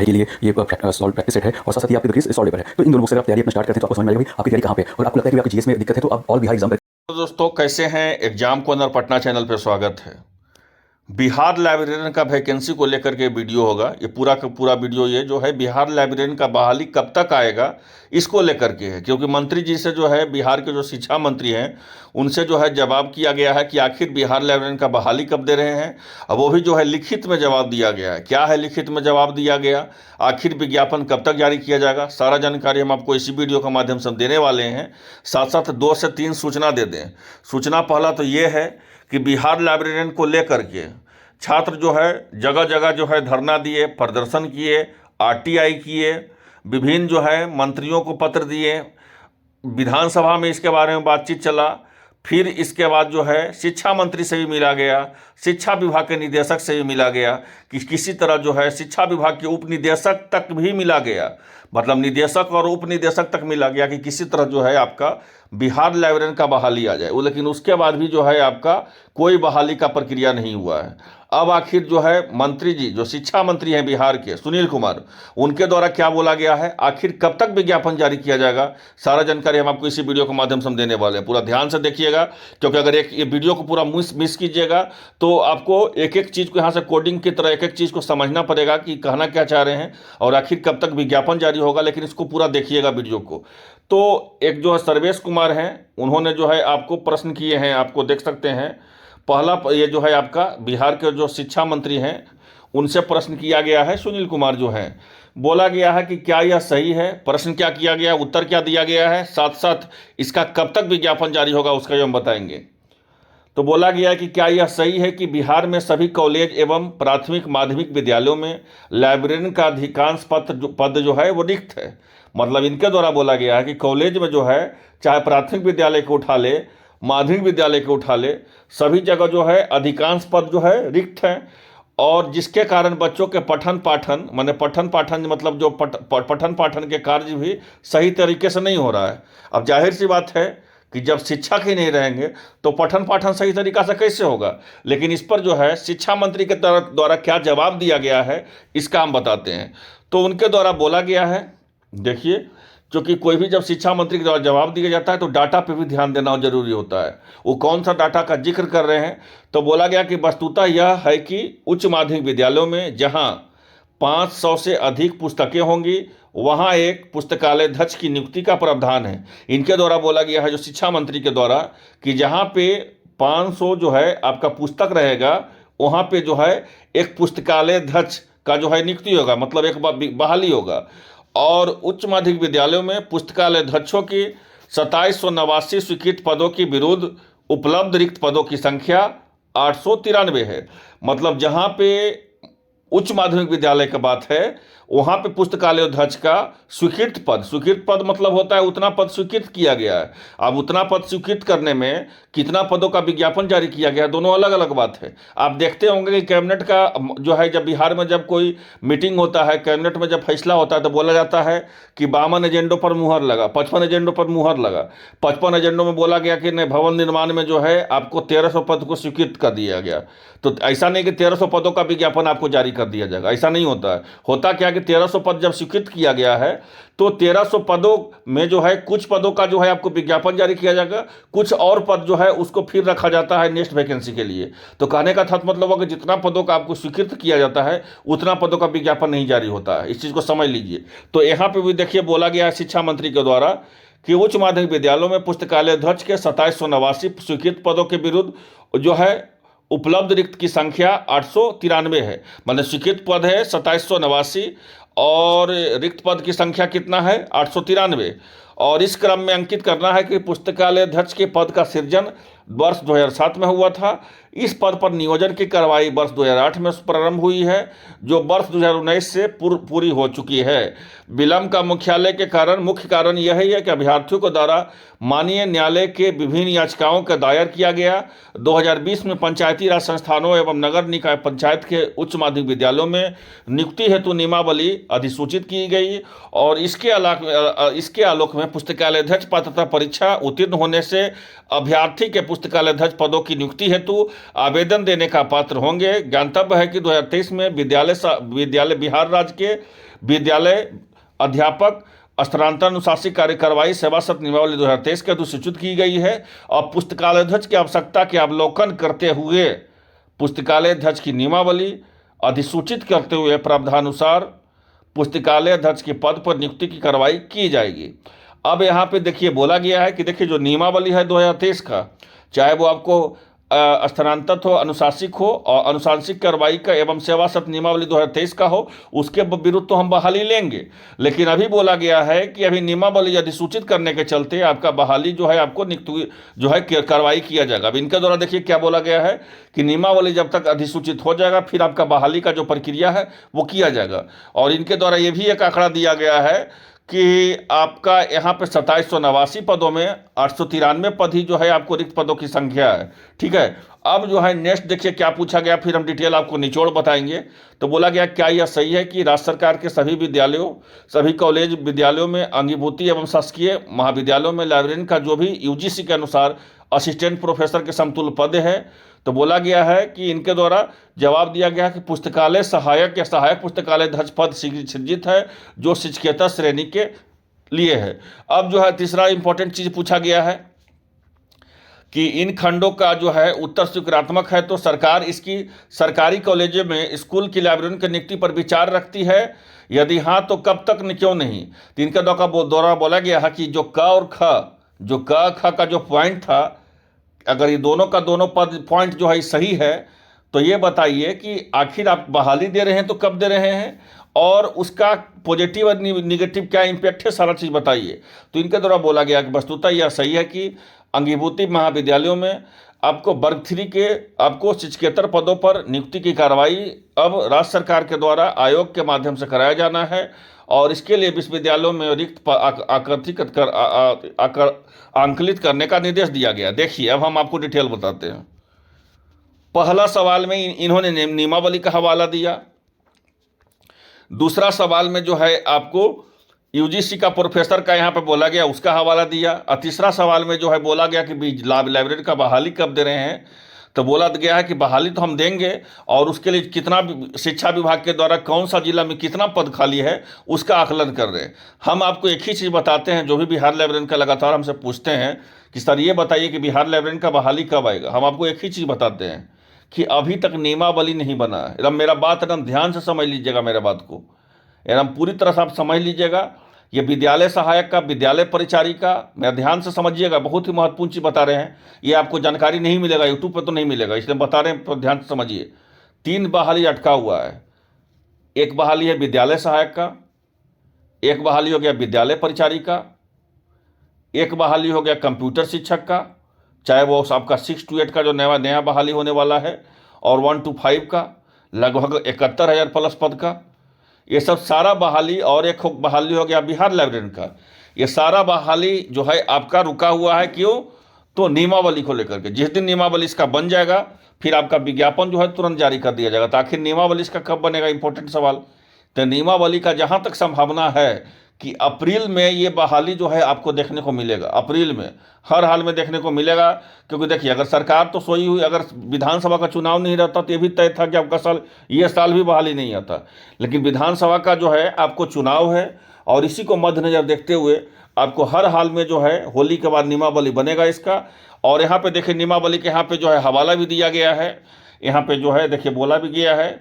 के लिए ये सॉल्व प्रैक्टिस सेट है और साथ साथ ही आपके ग्रीस सॉल्व पेपर है। तो इन दोनों बुक से आप तैयारी अपना स्टार्ट करते हैं तो आपको समझ में आएगा भाई आपकी तैयारी कहाँ पे, और आपको लगता है कि आपकी जीएस में दिक्कत है तो आप ऑल बिहार एग्जाम। तो दोस्तों कैसे हैं, एग्जाम कॉर्नर पटना चैनल पर स्वागत है। बिहार लाइब्रेरियन का वैकेंसी को लेकर के वीडियो होगा। ये पूरा का पूरा वीडियो ये जो है बिहार लाइब्रेरियन का बहाली कब तक आएगा इसको लेकर के है, क्योंकि मंत्री जी से जो है बिहार के जो शिक्षा मंत्री हैं उनसे जो है जवाब किया गया है कि आखिर बिहार लाइब्रेरियन का बहाली कब दे रहे हैं। अब वो भी जो है लिखित में जवाब दिया गया है। क्या है लिखित में जवाब दिया गया, आखिर विज्ञापन कब तक जारी किया जाएगा, सारा जानकारी हम आपको इसी वीडियो के माध्यम से देने वाले हैं। साथ साथ 2 से 3 सूचना दे दें। सूचना पहला तो ये है कि बिहार लाइब्रेरियन को लेकर के छात्र जो है जगह जगह जो है धरना दिए, प्रदर्शन किए, आरटीआई किए, विभिन्न जो है मंत्रियों को पत्र दिए, विधानसभा में इसके बारे में बातचीत चला। फिर इसके बाद जो है शिक्षा मंत्री से भी मिला गया, शिक्षा विभाग के निदेशक से भी मिला गया, कि किसी तरह जो है शिक्षा विभाग के उप निदेशक तक भी मिला गया, मतलब निदेशक और उप निदेशक तक मिला गया कि किसी तरह जो है आपका बिहार लाइब्रेरियन का बहाली आ जाए। वो लेकिन उसके बाद भी जो है आपका कोई बहाली का प्रक्रिया नहीं हुआ है। अब आखिर जो है मंत्री जी जो शिक्षा मंत्री हैं बिहार के सुनील कुमार, उनके द्वारा क्या बोला गया है, आखिर कब तक विज्ञापन जारी किया जाएगा, सारा जानकारी हम आपको इसी वीडियो के माध्यम से हम देने वाले हैं। पूरा ध्यान से देखिएगा, क्योंकि अगर ये वीडियो को पूरा मिस कीजिएगा तो आपको एक एक चीज़ को यहाँ से कोडिंग की तरह एक एक चीज़ को समझना पड़ेगा कि कहना क्या चाह रहे हैं और आखिर कब तक विज्ञापन जारी होगा। लेकिन इसको पूरा देखिएगा वीडियो को। तो एक जो है सर्वेश कुमार हैं, उन्होंने जो है आपको प्रश्न किए हैं, आपको देख सकते हैं। पहला ये जो है आपका बिहार के जो शिक्षा मंत्री हैं उनसे प्रश्न किया गया है। सुनील कुमार जो हैं, बोला गया है कि क्या यह सही है, प्रश्न क्या किया गया, उत्तर क्या दिया गया है, साथ साथ इसका कब तक विज्ञापन जारी होगा उसका हम बताएंगे। तो बोला गया है कि क्या यह सही है कि बिहार में सभी कॉलेज एवं प्राथमिक माध्यमिक विद्यालयों में लाइब्रेरियन का अधिकांश पद जो है वो रिक्त है। मतलब इनके द्वारा बोला गया है कि कॉलेज में जो है चाहे प्राथमिक विद्यालय को उठा ले, माध्यमिक विद्यालय को उठा ले, सभी जगह जो है अधिकांश पद जो है रिक्त हैं, और जिसके कारण बच्चों के पठन पाठन मतलब जो पठन पाठन के कार्य भी सही तरीके से नहीं हो रहा है। अब जाहिर सी बात है कि जब शिक्षक ही नहीं रहेंगे तो पठन पाठन सही तरीका से कैसे होगा। लेकिन इस पर जो है शिक्षा मंत्री के द्वारा क्या जवाब दिया गया है इसका हम बताते हैं। तो उनके द्वारा बोला गया है, देखिए, क्योंकि कोई भी जब शिक्षा मंत्री के द्वारा जवाब दिया जाता है तो डाटा पे भी ध्यान देना जरूरी होता है। वो कौन सा डाटा का जिक्र कर रहे हैं, तो बोला गया कि वस्तुतः यह है कि उच्च माध्यमिक विद्यालयों में जहां 500 से अधिक पुस्तकें होंगी वहां एक पुस्तकालय अध्यक्ष की नियुक्ति का प्रावधान है। इनके द्वारा बोला गया है जो शिक्षा मंत्री के द्वारा कि जहां पे 500 जो है आपका पुस्तक रहेगा वहां पे जो है एक पुस्तकालय अध्यक्ष का जो है नियुक्ति होगा, मतलब एक बहाली होगा। और उच्च माध्यमिक विद्यालयों में पुस्तकालय अध्यक्षों की 2789 स्वीकृत पदों के विरुद्ध उपलब्ध रिक्त पदों की संख्या 893 है। मतलब जहां पे उच्च माध्यमिक विद्यालय की बात है वहां पे पुस्तकालय अध्यक्ष का स्वीकृत पद मतलब होता है उतना पद स्वीकृत किया गया है। अब उतना पद स्वीकृत करने में कितना पदों का विज्ञापन जारी किया गया, दोनों अलग अलग बात है। आप देखते होंगे कि कैबिनेट का जो है जब बिहार में जब कोई मीटिंग होता है, कैबिनेट में जब फैसला होता है तो बोला जाता है कि 52 एजेंडों पर मुहर लगा, 55 एजेंडों पर मुहर लगा। 55 एजेंडों में बोला गया कि नहीं, भवन निर्माण में जो है आपको 1300 पद को स्वीकृत कर दिया गया। तो ऐसा नहीं कि 1300 पदों का विज्ञापन आपको जारी कर दिया जाएगा, ऐसा नहीं होता है। होता क्या कि 1300 पद जब स्वीकृत किया गया है तो 1300 पदों में जो है कुछ पदों का जो है आपको विज्ञापन जारी किया जाएगा, कुछ और पद जो है उसको फिर रखा जाता है नेक्स्ट वैकेंसी के लिए। तो कहने का मतलब होगा कि जितना पदों का आपको स्वीकृत किया जाता है उतना पदों का विज्ञापन नहीं जारी होता है। इस चीज़ को समझ लीजिए। तो यहाँ पर भी देखिए बोला गया है शिक्षा मंत्री के द्वारा कि उच्च माध्यमिक विद्यालयों में पुस्तकालय अध्यक्ष के 2789 स्वीकृत पदों के विरुद्ध जो है उपलब्ध रिक्त की संख्या 893 है। मतलब स्वीकृत पद है 2789 और रिक्त पद की संख्या कितना है, 893। और इस क्रम में अंकित करना है कि पुस्तकालय अध्यक्ष के पद का सृजन वर्ष 2007 में हुआ था। इस पद पर नियोजन की कार्रवाई वर्ष 2008 में प्रारंभ हुई है, जो वर्ष 2019 से पूरी हो चुकी है। विलंब का मुख्य कारण यह है कि अभ्यर्थियों के द्वारा माननीय न्यायालय के विभिन्न याचिकाओं का दायर किया गया। 2020 में पंचायती राज संस्थानों एवं नगर निकाय पंचायत के उच्च माध्यमिक विद्यालयों में नियुक्ति हेतु नियमावली अधिसूचित की गई और इसके आलोक में पुस्तकालय अध्यक्ष पात्रता परीक्षा उत्तीर्ण होने से अभ्यर्थी के पुस्तकालय अध्यक्ष पदों की नियुक्ति हेतु आवेदन देने का पात्र होंगे। ज्ञातव्य है कि 2023 में विद्यालय बिहार राज्य के विद्यालय अध्यापक स्थानांतरण अनुशासित कार्यवाही सेवा सत्र नियमावली 2023 के अधिसूचित की गई है। और पुस्तकालय अध्यक्ष की आवश्यकता के अवलोकन करते हुए पुस्तकालय अध्यक्ष की नियमावली अधिसूचित करते हुए प्रावधानुसार पुस्तकालय अध्यक्ष के पद पर नियुक्ति की कार्रवाई की जाएगी। अब यहाँ पे देखिए बोला गया है कि देखिए जो नियमावली है 2023 का, चाहे वो आपको स्थानांतरित हो, अनुशासित हो और अनुशासित कार्रवाई का एवं सेवा सत्र नियमावली 2023 का हो, उसके विरुद्ध तो हम बहाली लेंगे। लेकिन अभी बोला गया है कि अभी नियमावली अधिसूचित करने के चलते आपका बहाली जो है आपको नियुक्ति जो है कार्रवाई किया जाएगा। अब इनके द्वारा देखिए क्या बोला गया है कि नियमावली जब तक अधिसूचित हो जाएगा फिर आपका बहाली का जो प्रक्रिया है वो किया जाएगा। और इनके द्वारा ये भी एक आंकड़ा दिया गया है कि आपका यहाँ पे 2789 पदों में 893 पद ही जो है आपको रिक्त पदों की संख्या है। ठीक है, अब जो है नेक्स्ट देखिए क्या पूछा गया, फिर हम डिटेल आपको निचोड़ बताएंगे। तो बोला गया क्या यह सही है कि राज्य सरकार के सभी विद्यालयों, सभी कॉलेज विद्यालयों में अंगीभूति एवं शासकीय महाविद्यालयों में लाइब्रेरियन का जो भी यूजीसी के अनुसार असिस्टेंट प्रोफेसर के समतुल्य पद है। तो बोला गया है कि इनके द्वारा जवाब दिया गया कि पुस्तकालय सहायक या सहायक पुस्तकालय अध्यक्ष पद सृजित है जो शिक्षकेतर श्रेणी के लिए है। अब जो है तीसरा इंपॉर्टेंट चीज पूछा गया है कि इन खंडों का जो है उत्तर स्वीकारात्मक है तो सरकार इसकी सरकारी कॉलेजों में स्कूल की लाइब्रेरियन की नियुक्ति पर विचार रखती है, यदि हाँ तो कब तक क्यों नहीं। तो इनके द्वारा बोला गया है कि जो क और ख, जो क ख का जो पॉइंट था, अगर ये दोनों का दोनों पद पॉइंट जो है सही है तो ये बताइए कि आखिर आप बहाली दे रहे हैं तो कब दे रहे हैं और उसका पॉजिटिव और निगेटिव क्या इम्पैक्ट है, सारा चीज़ बताइए। तो इनके द्वारा बोला गया कि वस्तुतः यह सही है कि अंगीभूति महाविद्यालयों में आपको वर्ग 3 के आपको शिक्षकेतर पदों पर नियुक्ति की कार्रवाई अब राज्य सरकार के द्वारा आयोग के माध्यम से कराया जाना है और इसके लिए विश्वविद्यालयों में रिक्त आंकलित करने का निर्देश दिया गया। देखिए अब हम आपको डिटेल बताते हैं। पहला सवाल में इन्होंने नियमावली का हवाला दिया, दूसरा सवाल में जो है आपको यूजीसी का प्रोफेसर का यहाँ पे बोला गया उसका हवाला दिया, और तीसरा सवाल में जो है बोला गया कि लाइब्रेरी का बहाली कब दे रहे हैं। तो बोला गया है कि बहाली तो हम देंगे और उसके लिए कितना शिक्षा विभाग के द्वारा कौन सा जिला में कितना पद खाली है उसका आकलन कर रहे हैं। हम आपको एक ही चीज़ बताते हैं, जो भी बिहार लाइब्रेरियन का लगातार हमसे पूछते हैं कि सर ये बताइए कि बिहार लाइब्रेरियन का बहाली कब आएगा, हम आपको एक ही चीज़ बताते हैं कि अभी तक नियमावली नहीं बना है। एकदम मेरा बात एकदम ध्यान से समझ लीजिएगा, मेरा बात को एकदम पूरी तरह से आप समझ लीजिएगा। ये विद्यालय सहायक का, विद्यालय परिचारिका, मेरा ध्यान से समझिएगा, बहुत ही महत्वपूर्ण चीज़ बता रहे हैं। ये आपको जानकारी नहीं मिलेगा, यूट्यूब पर तो नहीं मिलेगा, इसलिए बता रहे हैं, तो ध्यान से समझिए। 3 बहाली अटका हुआ है। एक बहाली है विद्यालय सहायक का, एक बहाली हो गया विद्यालय परिचारिका, एक बहाली हो गया कंप्यूटर शिक्षक का, चाहे वो आपका 6 to 8 का जो नया बहाली होने वाला है, और 1 to 5 का लगभग 71,000 प्लस पद का। ये सब सारा बहाली, और एक बहाली हो गया बिहार लाइब्रेरियन का। ये सारा बहाली जो है आपका रुका हुआ है, क्यों? तो नियमावली को लेकर के। जिस दिन नियमावली इसका बन जाएगा फिर आपका विज्ञापन जो है तुरंत जारी कर दिया जाएगा। तो आखिर नियमावली इसका कब बनेगा, इंपॉर्टेंट सवाल। तो नियमावली का जहाँ तक संभावना है कि अप्रैल में ये बहाली जो है आपको देखने को मिलेगा, अप्रैल में हर हाल में देखने को मिलेगा। क्योंकि देखिए अगर सरकार तो सोई हुई, अगर विधानसभा का चुनाव नहीं रहता तो ये भी तय था कि आपका साल, ये साल भी बहाली नहीं आता। लेकिन विधानसभा का जो है आपको चुनाव है और इसी को मद्देनजर देखते हुए आपको हर हाल में जो है होली के बाद नियमावली बनेगा इसका। और यहाँ पे देखिए नियमावली के यहाँ पे जो है हवाला भी दिया गया है। यहाँ पे जो है देखिए बोला भी गया है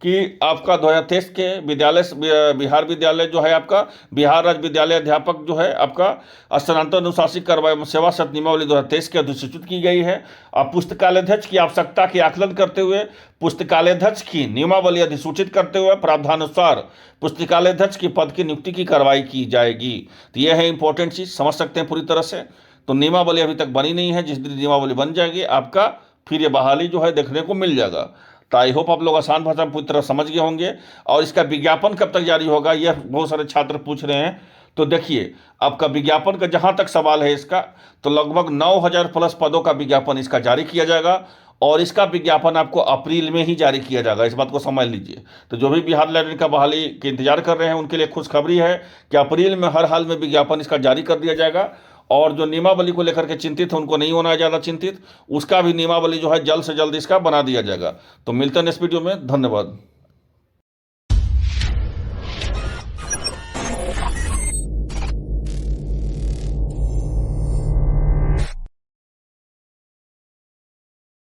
कि आपका 2023 के विद्यालय बिहार विद्यालय जो है आपका बिहार राज्य विद्यालय अध्यापक जो है आपका स्थानांतरण अनुशासित कार्रवाई सेवा सत्र नियमावली 2023 के अधिसूचित की गई है। अब पुस्तकालय अध्यक्ष की आवश्यकता के आकलन करते हुए पुस्तकालय अध्यक्ष की नियमावली अधिसूचित करते हुए प्रावधानुसार पुस्तकालय अध्यक्ष के पद की नियुक्ति की कार्रवाई की जाएगी। तो यह है इंपॉर्टेंट चीज़, समझ सकते हैं पूरी तरह से। तो नियमावली अभी तक बनी नहीं है, जिस दिन नियमावली बन जाएगी आपका फिर ये बहाली जो है देखने को मिल जाएगा। तो आई होप आप लोग आसान भाषा में पूरी तरह समझ गए होंगे। और इसका विज्ञापन कब तक जारी होगा, यह बहुत सारे छात्र पूछ रहे हैं। तो देखिए आपका विज्ञापन का जहाँ तक सवाल है इसका, तो लगभग 9,000 प्लस पदों का विज्ञापन इसका जारी किया जाएगा और इसका विज्ञापन आपको अप्रैल में ही जारी किया जाएगा, इस बात को समझ लीजिए। तो जो भी बिहार लाइब्रेरी का बहाली के इंतजार कर रहे हैं उनके लिए खुशखबरी है कि अप्रैल में हर हाल में विज्ञापन इसका जारी कर दिया जाएगा। और जो नियमावली को लेकर के चिंतित है उनको नहीं होना है ज़्यादा चिंतित, उसका भी नियमावली जो है जल्द से जल्द इसका बना दिया जाएगा। तो मिलते हैं इस वीडियो में, धन्यवाद।